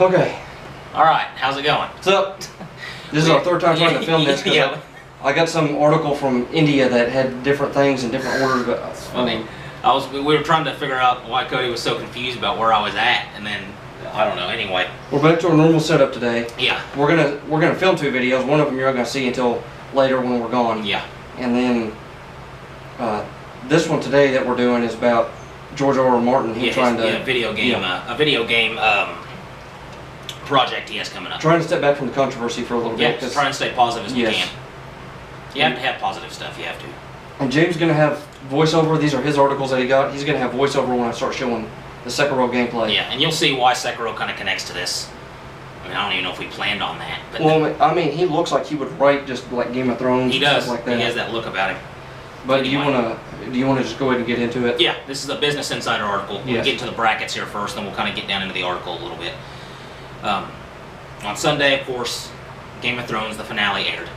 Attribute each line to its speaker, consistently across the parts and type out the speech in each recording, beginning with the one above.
Speaker 1: Okay.
Speaker 2: Alright, how's it going?
Speaker 1: What's up? This is our third time trying to film this.
Speaker 2: Yeah.
Speaker 1: I got some article from India that had different things in different orders, but
Speaker 2: It's funny. We were trying to figure out why Cody was so confused about where I was at, and then I don't know. Anyway.
Speaker 1: We're back to our normal setup today.
Speaker 2: Yeah.
Speaker 1: We're gonna film 2 videos. One of them you're not gonna see until later when we're gone.
Speaker 2: Yeah.
Speaker 1: And then this one today that we're doing is about George R.R. Martin. He's trying to
Speaker 2: a video game project he has coming up.
Speaker 1: Trying to step back from the controversy for a little bit.
Speaker 2: Yeah, trying to stay positive as we
Speaker 1: Yes.
Speaker 2: can. You have to have positive stuff. You have to.
Speaker 1: And James is gonna have voiceover. These are his articles that he got. He's gonna have voiceover when I start showing the Sekiro gameplay.
Speaker 2: Yeah, and you'll see why Sekiro kind of connects to this. I mean, I don't even know if we planned on that. But
Speaker 1: Well, I mean, he looks like he would write just like Game of Thrones.
Speaker 2: he
Speaker 1: and
Speaker 2: does.
Speaker 1: Stuff like that.
Speaker 2: He has that look about him.
Speaker 1: But
Speaker 2: Anyway.
Speaker 1: do you wanna just go ahead and get into it?
Speaker 2: Yeah, this is a Business Insider article. We'll
Speaker 1: Yes.
Speaker 2: get to the brackets here first, then we'll kind of get down into the article a little bit. On Sunday, of course, Game of Thrones, the finale aired.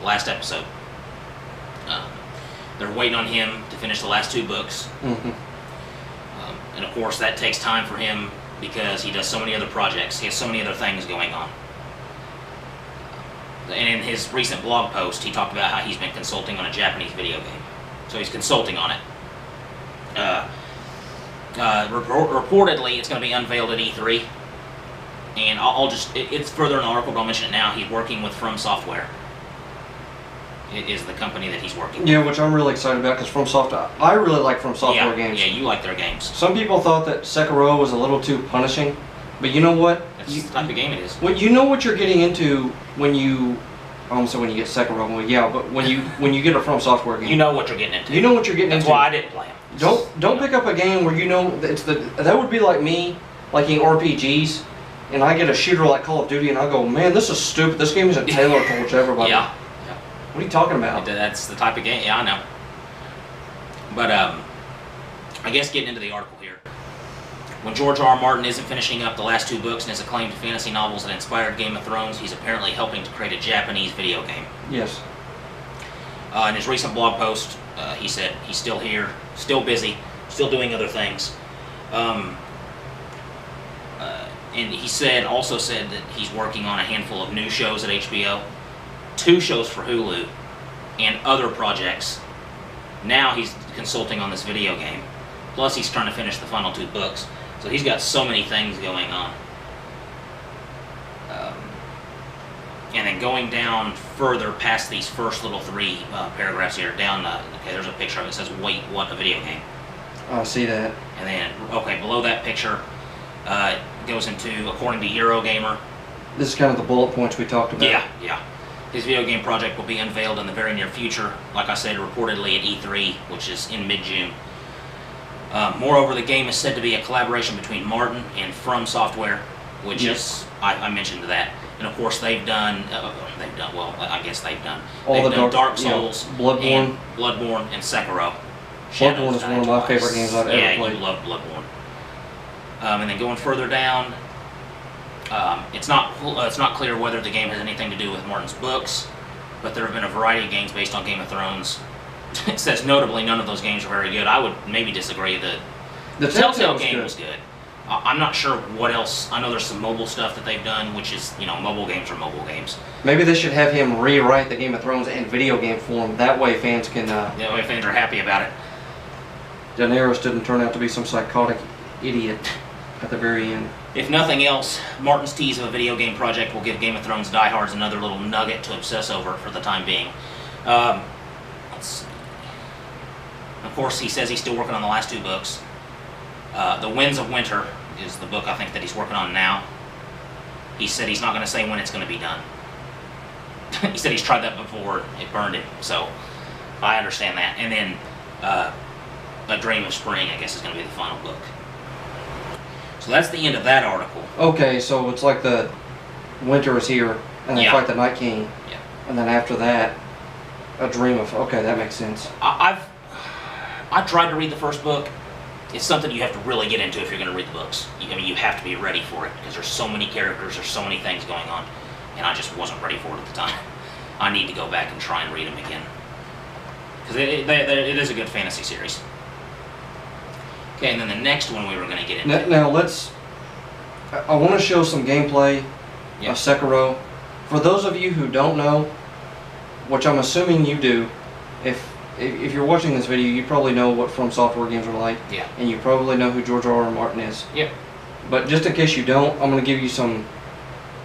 Speaker 2: Last episode. They're waiting on him to finish the last 2 books.
Speaker 1: Mm-hmm.
Speaker 2: And of course, that takes time for him because he does so many other projects. He has so many other things going on. And in his recent blog post, he talked about how he's been consulting on a Japanese video game. So he's consulting on it. Reportedly, it's going to be unveiled at E3. And it's further in the article, but I'll mention it now. He's working with From Software. It is the company that he's working with.
Speaker 1: Yeah, which I'm really excited about because From Software, I really like From Software games.
Speaker 2: Yeah, you like their games.
Speaker 1: Some people thought that Sekiro was a little too punishing, but you know what?
Speaker 2: That's the type of game it is.
Speaker 1: Well, you know what you're getting into when you, I almost said when you get Sekiro. Well, yeah, but when you get a From Software game,
Speaker 2: You know what you're getting into.
Speaker 1: you know what you're getting
Speaker 2: That's
Speaker 1: into.
Speaker 2: why I didn't play them.
Speaker 1: Don't pick up a game where you know that would be like me liking RPGs, and I get a shooter like Call of Duty, and I go, man, this is stupid. This game isn't tailored towards everybody.
Speaker 2: Yeah.
Speaker 1: What are you talking about?
Speaker 2: That's the type of game. Yeah, I know. But I guess getting into the article here. When George R.R. Martin isn't finishing up the last 2 books in his acclaimed fantasy novels that inspired Game of Thrones, he's apparently helping to create a Japanese video game.
Speaker 1: Yes.
Speaker 2: In his recent blog post, he said he's still here, still busy, still doing other things. And he also said that he's working on a handful of new shows at HBO, 2 shows for Hulu, and other projects. Now he's consulting on this video game. Plus he's trying to finish the final 2 books. So he's got so many things going on. And then going down further past these first little 3 paragraphs here, down, okay, there's a picture of it that says, "Wait, what, a video game?"
Speaker 1: I see that.
Speaker 2: And then, okay, below that picture, it goes into, according to Eurogamer.
Speaker 1: This is kind of the bullet points we talked about.
Speaker 2: Yeah. His video game project will be unveiled in the very near future, like I said, reportedly at E3, which is in mid-June. Moreover, the game is said to be a collaboration between Martin and From Software, which is, I mentioned that. And of course, they've done
Speaker 1: All the
Speaker 2: Dark Souls,
Speaker 1: Bloodborne,
Speaker 2: and Sekiro.
Speaker 1: Bloodborne is one of my favorite games I've ever played.
Speaker 2: Yeah, you love Bloodborne. And then going further down, it's not clear whether the game has anything to do with Martin's books, but there have been a variety of games based on Game of Thrones. It says notably none of those games are very good. I would maybe disagree. The Telltale game was good. I'm not sure what else. I know there's some mobile stuff that they've done, which is, mobile games are mobile games.
Speaker 1: Maybe they should have him rewrite the Game of Thrones in video game form. That way fans can...
Speaker 2: That way fans are happy about it.
Speaker 1: Daenerys didn't turn out to be some psychotic idiot at the very end.
Speaker 2: If nothing else, Martin's tease of a video game project will give Game of Thrones diehards another little nugget to obsess over for the time being. Let's see. Of course, he says he's still working on the last 2 books. The Winds of Winter is the book I think that he's working on now. He said he's not going to say when it's going to be done. He said he's tried that before, it burned him, so I understand that. And then A Dream of Spring, I guess, is going to be the final book. So that's the end of that article.
Speaker 1: Okay, so it's like the winter is here, and they fight the Night King.
Speaker 2: Yeah.
Speaker 1: And then after that, A Dream of... Okay, that makes sense.
Speaker 2: I tried to read the first book. It's something you have to really get into if you're going to read the books. You have to be ready for it because there's so many characters, there's so many things going on, and I just wasn't ready for it at the time. I need to go back and try and read them again because it is a good fantasy series. Okay, and then the next one we were going to get into.
Speaker 1: Now let's I want to show some gameplay
Speaker 2: Yeah.
Speaker 1: of Sekiro. For those of you who don't know, which I'm assuming you do, if you're watching this video, you probably know what From Software games are like,
Speaker 2: Yeah.
Speaker 1: and you probably know who George R. R. Martin is.
Speaker 2: Yep.
Speaker 1: But just in case you don't, I'm going to give you some.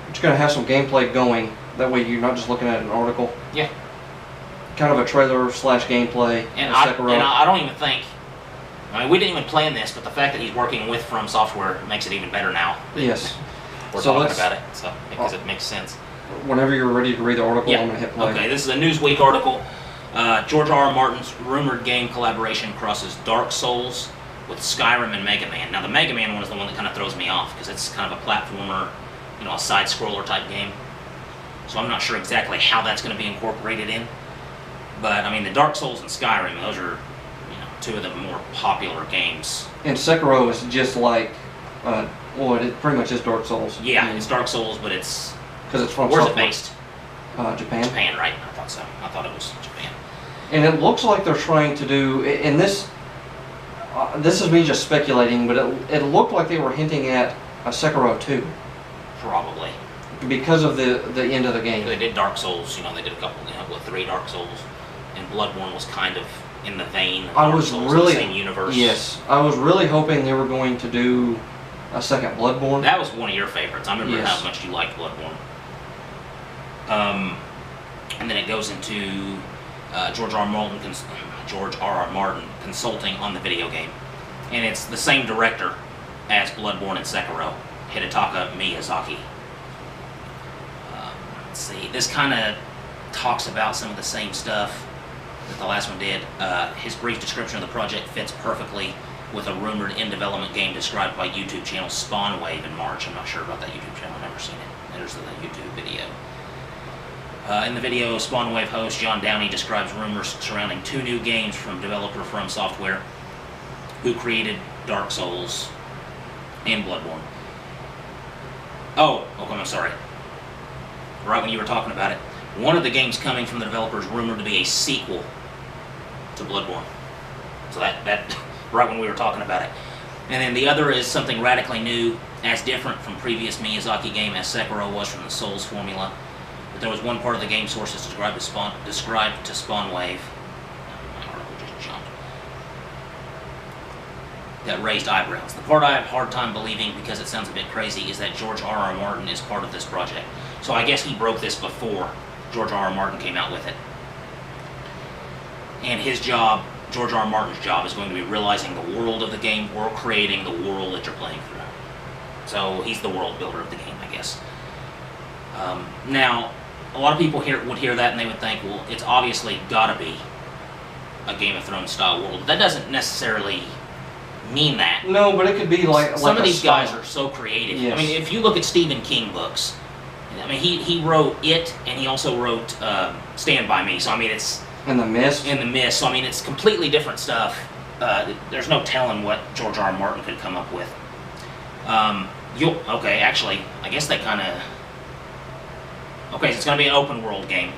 Speaker 1: I'm just going to have some gameplay going. That way, you're not just looking at an article.
Speaker 2: Yeah.
Speaker 1: Kind of a trailer / gameplay
Speaker 2: And
Speaker 1: of Sekiro.
Speaker 2: I don't even think. I mean, we didn't even plan this, but the fact that he's working with From Software makes it even better now.
Speaker 1: Yes.
Speaker 2: We're
Speaker 1: So
Speaker 2: talking
Speaker 1: let's-
Speaker 2: about it, so because it makes sense.
Speaker 1: Whenever you're ready to read the article,
Speaker 2: Yeah.
Speaker 1: I'm going to hit play.
Speaker 2: Okay, this is a Newsweek article. George R. R. Martin's rumored game collaboration crosses Dark Souls with Skyrim and Mega Man. Now, the Mega Man one is the one that kind of throws me off because it's kind of a platformer, a side-scroller type game. So I'm not sure exactly how that's going to be incorporated in. But I mean, the Dark Souls and Skyrim, those are, two of the more popular games.
Speaker 1: And Sekiro is just like, it pretty much is Dark Souls.
Speaker 2: Yeah, it's Dark Souls, but it's
Speaker 1: Because it's from
Speaker 2: where's it
Speaker 1: Software.
Speaker 2: based?
Speaker 1: Japan.
Speaker 2: Japan, right? I thought so. I thought it was Japan.
Speaker 1: And it looks like they're trying to do, and this is me just speculating, but it looked like they were hinting at a Sekiro 2
Speaker 2: Probably.
Speaker 1: because of the end of the game.
Speaker 2: They did Dark Souls, they did a couple, with 3 Dark Souls, and Bloodborne was kind of in the vein of
Speaker 1: I
Speaker 2: Dark
Speaker 1: was
Speaker 2: Souls,
Speaker 1: really
Speaker 2: the same universe.
Speaker 1: Yes, I was really hoping they were going to do a second Bloodborne.
Speaker 2: That was one of your favorites. I remember
Speaker 1: Yes.
Speaker 2: how much you liked Bloodborne. And then it goes into George R. R. Martin consulting on the video game, and it's the same director as Bloodborne and Sekiro, Hidetaka Miyazaki. Let's see. This kind of talks about some of the same stuff that the last one did. His brief description of the project fits perfectly with a rumored in-development game described by YouTube channel Spawnwave in March. I'm not sure about that YouTube channel. I've never seen it. There's the YouTube video. In the video, Spawnwave host John Downey describes rumors surrounding 2 new games from developer From Software, who created Dark Souls and Bloodborne. I'm sorry. Right when you were talking about it, one of the games coming from the developer is rumored to be a sequel to Bloodborne. So that right when we were talking about it. And then the other is something radically new, as different from previous Miyazaki game as Sekiro was from the Souls formula. But there was one part of the game sources described to Spawnwave. My article just jumped. That raised eyebrows. The part I have a hard time believing, because it sounds a bit crazy, is that George R. R. Martin is part of this project. So I guess he broke this before George R. R. Martin came out with it. And his job, George R. R. Martin's job, is going to be realizing the world of the game or creating the world that you're playing through. So he's the world builder of the game, I guess. Now, a lot of people would hear that and they would think, well, it's obviously got to be a Game of Thrones style world. That doesn't necessarily mean that.
Speaker 1: No, but it could be like
Speaker 2: Some of
Speaker 1: a
Speaker 2: these
Speaker 1: style.
Speaker 2: guys are so creative.
Speaker 1: Yes.
Speaker 2: I mean, if you look at Stephen King books, I mean, he wrote It, and he also wrote Stand By Me. So I mean, it's
Speaker 1: In the Mist.
Speaker 2: in the Mist. So I mean, it's completely different stuff. There's no telling what George R. R. Martin could come up with. Actually, I guess they kind of. Okay, so it's going to be an open world game.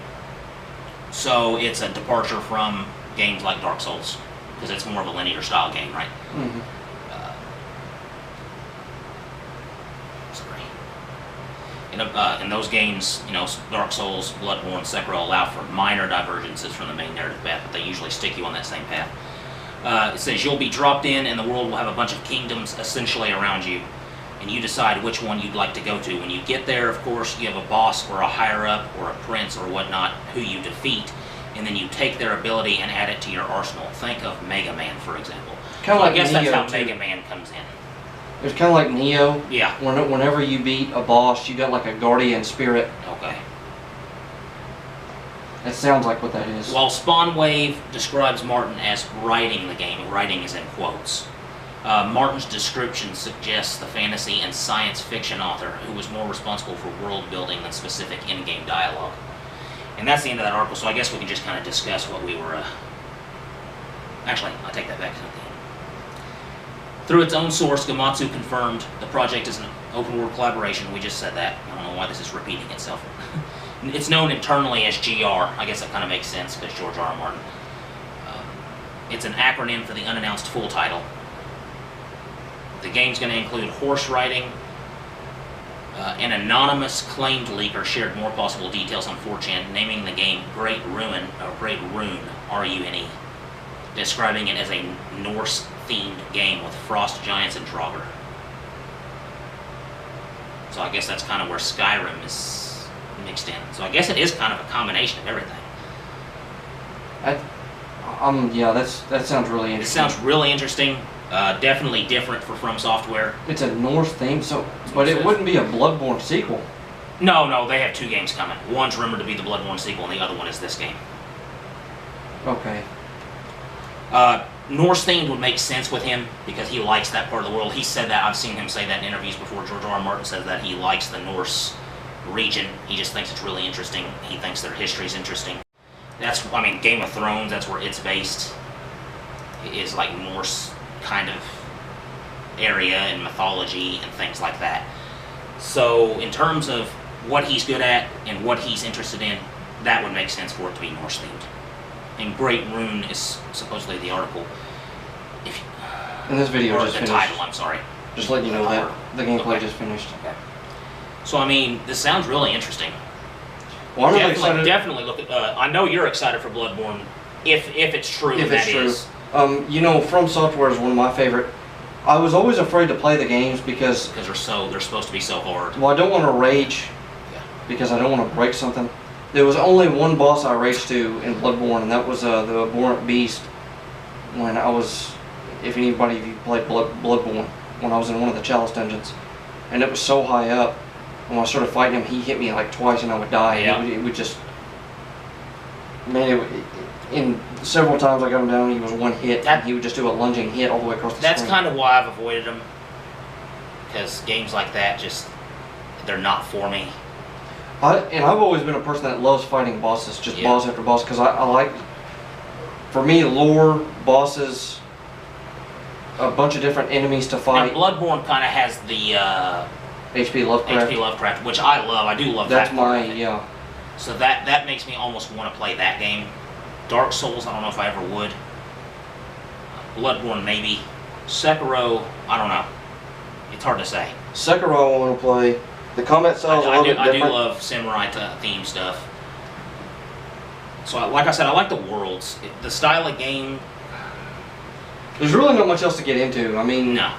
Speaker 2: So it's a departure from games like Dark Souls, because it's more of a linear style game, right?
Speaker 1: Mhm.
Speaker 2: In those games, Dark Souls, Bloodborne, Sekiro allow for minor divergences from the main narrative path, but they usually stick you on that same path. It says you'll be dropped in and the world will have a bunch of kingdoms essentially around you, and you decide which one you'd like to go to. When you get there, of course, you have a boss or a higher-up or a prince or whatnot who you defeat, and then you take their ability and add it to your arsenal. Think of Mega Man, for example.
Speaker 1: Kinda
Speaker 2: So
Speaker 1: like
Speaker 2: I guess that's
Speaker 1: Neo,
Speaker 2: how
Speaker 1: too.
Speaker 2: Mega Man comes in.
Speaker 1: It's kind of like Neo.
Speaker 2: Yeah,
Speaker 1: Whenever you beat a boss, you got like a guardian spirit.
Speaker 2: okay.
Speaker 1: It sounds like what that is.
Speaker 2: While Spawnwave describes Martin as writing the game, writing is in quotes, Martin's description suggests the fantasy and science fiction author who was more responsible for world building than specific in-game dialogue. And that's the end of that article, so I guess we can just kind of discuss what we were... Actually, I take that back to the end. Through its own source, Gamatsu confirmed the project is an open-world collaboration. We just said that. I don't know why this is repeating itself. It's known internally as GR. I guess that kind of makes sense because George R. R. Martin. It's an acronym for the unannounced full title. The game's going to include horse riding, An anonymous claimed leaker shared more possible details on 4chan, naming the game Great Ruin, or Great Rune, R-U-N-E, describing it as a Norse-themed game with frost giants and Draugr. So I guess that's kind of where Skyrim is mixed in. So I guess it is kind of a combination of everything.
Speaker 1: Yeah, that sounds really
Speaker 2: It
Speaker 1: interesting.
Speaker 2: sounds really interesting. Definitely different for From Software.
Speaker 1: It's a Norse theme, but it wouldn't be a Bloodborne sequel.
Speaker 2: No, they have 2 games coming. One's rumored to be the Bloodborne sequel, and the other one is this game.
Speaker 1: Okay.
Speaker 2: Norse themed would make sense with him because he likes that part of the world. He said that. I've seen him say that in interviews before. George R. R. Martin says that he likes the Norse region. He just thinks it's really interesting. He thinks their history is interesting. Game of Thrones, that's where it's based. It is like Norse kind of area and mythology and things like that. So in terms of what he's good at and what he's interested in, that would make sense for it to be Norse themed. And Great Rune is supposedly the article.
Speaker 1: And this video
Speaker 2: or
Speaker 1: just
Speaker 2: the
Speaker 1: finished.
Speaker 2: title, I'm sorry.
Speaker 1: Just letting you know that the gameplay
Speaker 2: Okay.
Speaker 1: just finished.
Speaker 2: Okay. So I mean, this sounds really interesting.
Speaker 1: Well, I'm really excited.
Speaker 2: Definitely look at. I know you're excited for Bloodborne, if it's true.
Speaker 1: If
Speaker 2: that
Speaker 1: it's true.
Speaker 2: is.
Speaker 1: From Software is one of my favorite. I was always afraid to play the games because
Speaker 2: they're supposed to be so hard.
Speaker 1: well, I don't want to rage
Speaker 2: Yeah.
Speaker 1: because I don't want to break something. There was only one boss I raged to in Bloodborne, and that was the Abhorrent Beast. When I was, if anybody of you played Bloodborne, when I was in one of the Chalice dungeons, and it was so high up. When I started fighting him, he hit me like twice, and I would die.
Speaker 2: Yeah.
Speaker 1: It would just, man. In several times I got him down, he was one hit, and he would just do a lunging hit all the way across the
Speaker 2: That's
Speaker 1: screen.
Speaker 2: kind of why I've avoided them, because games like that they're not for me.
Speaker 1: And I've always been a person that loves fighting bosses, just boss after boss, because I like, for me, lore, bosses, a bunch of different enemies to fight.
Speaker 2: And Bloodborne kind of has the
Speaker 1: H.P. Lovecraft.
Speaker 2: H.P. Lovecraft, which I love. I do love
Speaker 1: That's
Speaker 2: that. part
Speaker 1: my,
Speaker 2: of it.
Speaker 1: yeah.
Speaker 2: So that makes me almost want to play that game. Dark Souls, I don't know if I ever would. Bloodborne, maybe. Sekiro, I don't know. It's hard to say.
Speaker 1: Sekiro I want to play. The combat style is a little bit
Speaker 2: I do
Speaker 1: different.
Speaker 2: love samurai theme stuff. So, like I said, I like the worlds. The style of game,
Speaker 1: There's really not much else to get into. I mean,
Speaker 2: no.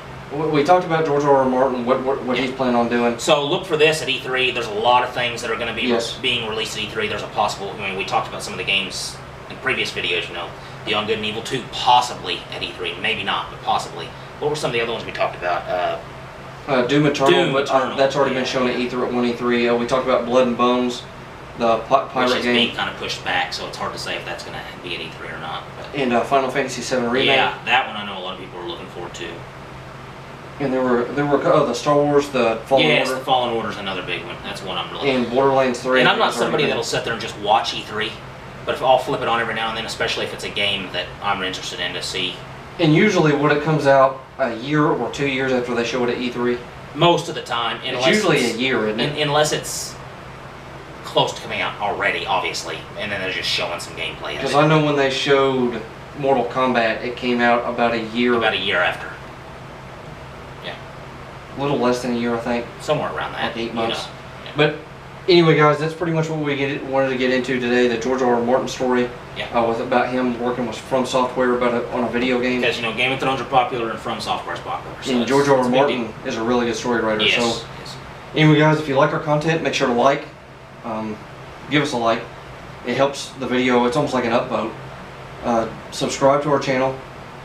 Speaker 1: we talked about George R. R. Martin, what he's planning on doing.
Speaker 2: So look for this at E3. There's a lot of things that are going to be
Speaker 1: Yes.
Speaker 2: being released at E3. There's a possible, we talked about some of the games in previous videos, Beyond Good and Evil 2, possibly at E3. Maybe not, but possibly. What were some of the other ones we talked about?
Speaker 1: Doom Eternal,
Speaker 2: Doom
Speaker 1: but
Speaker 2: Eternal,
Speaker 1: that's already been
Speaker 2: yeah.
Speaker 1: shown at E3 at 1 E3. We talked about Blood and Bones, the
Speaker 2: Which
Speaker 1: pirate
Speaker 2: is
Speaker 1: game,
Speaker 2: being kind of pushed back, so it's hard to say if that's going to be at E3 or not. But
Speaker 1: and Final Fantasy VII Remake.
Speaker 2: yeah, that one I know a lot of people are looking forward to.
Speaker 1: And there were the Star Wars, the Fallen
Speaker 2: Yes,
Speaker 1: Order,
Speaker 2: the Fallen Order's another big one. That's one I'm really.
Speaker 1: and Borderlands 3.
Speaker 2: And I'm not
Speaker 1: has already
Speaker 2: somebody
Speaker 1: been-
Speaker 2: that'll sit there and just watch E3, but if I'll flip it on every now and then, especially if it's a game that I'm interested in to see.
Speaker 1: And usually, when it comes out a year or 2 years after they show it at E3,
Speaker 2: Most of the time,
Speaker 1: it's usually a year, isn't it?
Speaker 2: unless it's close to coming out already, obviously, and then they're just showing some gameplay of
Speaker 1: Because
Speaker 2: it
Speaker 1: I know when they showed Mortal Kombat, it came out about a year,
Speaker 2: about a year after,
Speaker 1: a little less than a year, I think.
Speaker 2: somewhere around that.
Speaker 1: Like 8
Speaker 2: you
Speaker 1: months.
Speaker 2: know. Yeah.
Speaker 1: But anyway, guys, that's pretty much what we wanted to get into today. The George R. R. Martin story
Speaker 2: Yeah.
Speaker 1: was about him working with From Software on a video game.
Speaker 2: Because Game of Thrones are popular and From Software is popular. So
Speaker 1: And
Speaker 2: it's-
Speaker 1: George R.
Speaker 2: it's
Speaker 1: R.
Speaker 2: a big
Speaker 1: Martin
Speaker 2: deal.
Speaker 1: is a really good story writer.
Speaker 2: Yes.
Speaker 1: So
Speaker 2: yes.
Speaker 1: anyway, guys, if you like our content, make sure to like. Give us a like. It helps the video. It's almost like an upvote. Subscribe to our channel,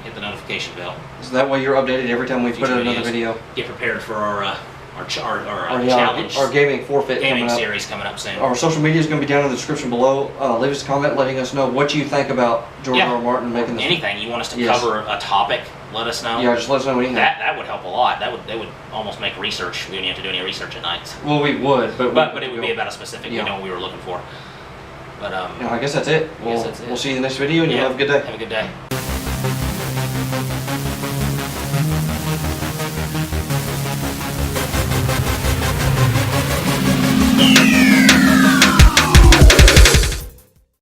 Speaker 2: Hit the notification bell.
Speaker 1: so that way you're updated every time we put out
Speaker 2: Future
Speaker 1: another
Speaker 2: videos.
Speaker 1: video.
Speaker 2: Get prepared for our
Speaker 1: Our
Speaker 2: challenge
Speaker 1: our gaming forfeit
Speaker 2: gaming
Speaker 1: coming up.
Speaker 2: series coming up soon.
Speaker 1: Our social media is going to be down in the description below. Leave us a comment letting us know what you think about George
Speaker 2: Yeah.
Speaker 1: R. R. Martin making this.
Speaker 2: Anything you want us to
Speaker 1: Yes.
Speaker 2: cover a topic, let us know.
Speaker 1: Yeah, just let us know anything.
Speaker 2: That would help a lot. That would almost make research. We wouldn't have to do any research at night.
Speaker 1: Well, we would,
Speaker 2: But it would be about a specific.
Speaker 1: Yeah.
Speaker 2: We know what we were looking for. But
Speaker 1: I guess that's it.
Speaker 2: I guess that's it.
Speaker 1: We'll see you in the next video, and you
Speaker 2: yeah,
Speaker 1: have a good day.
Speaker 2: Have a good day.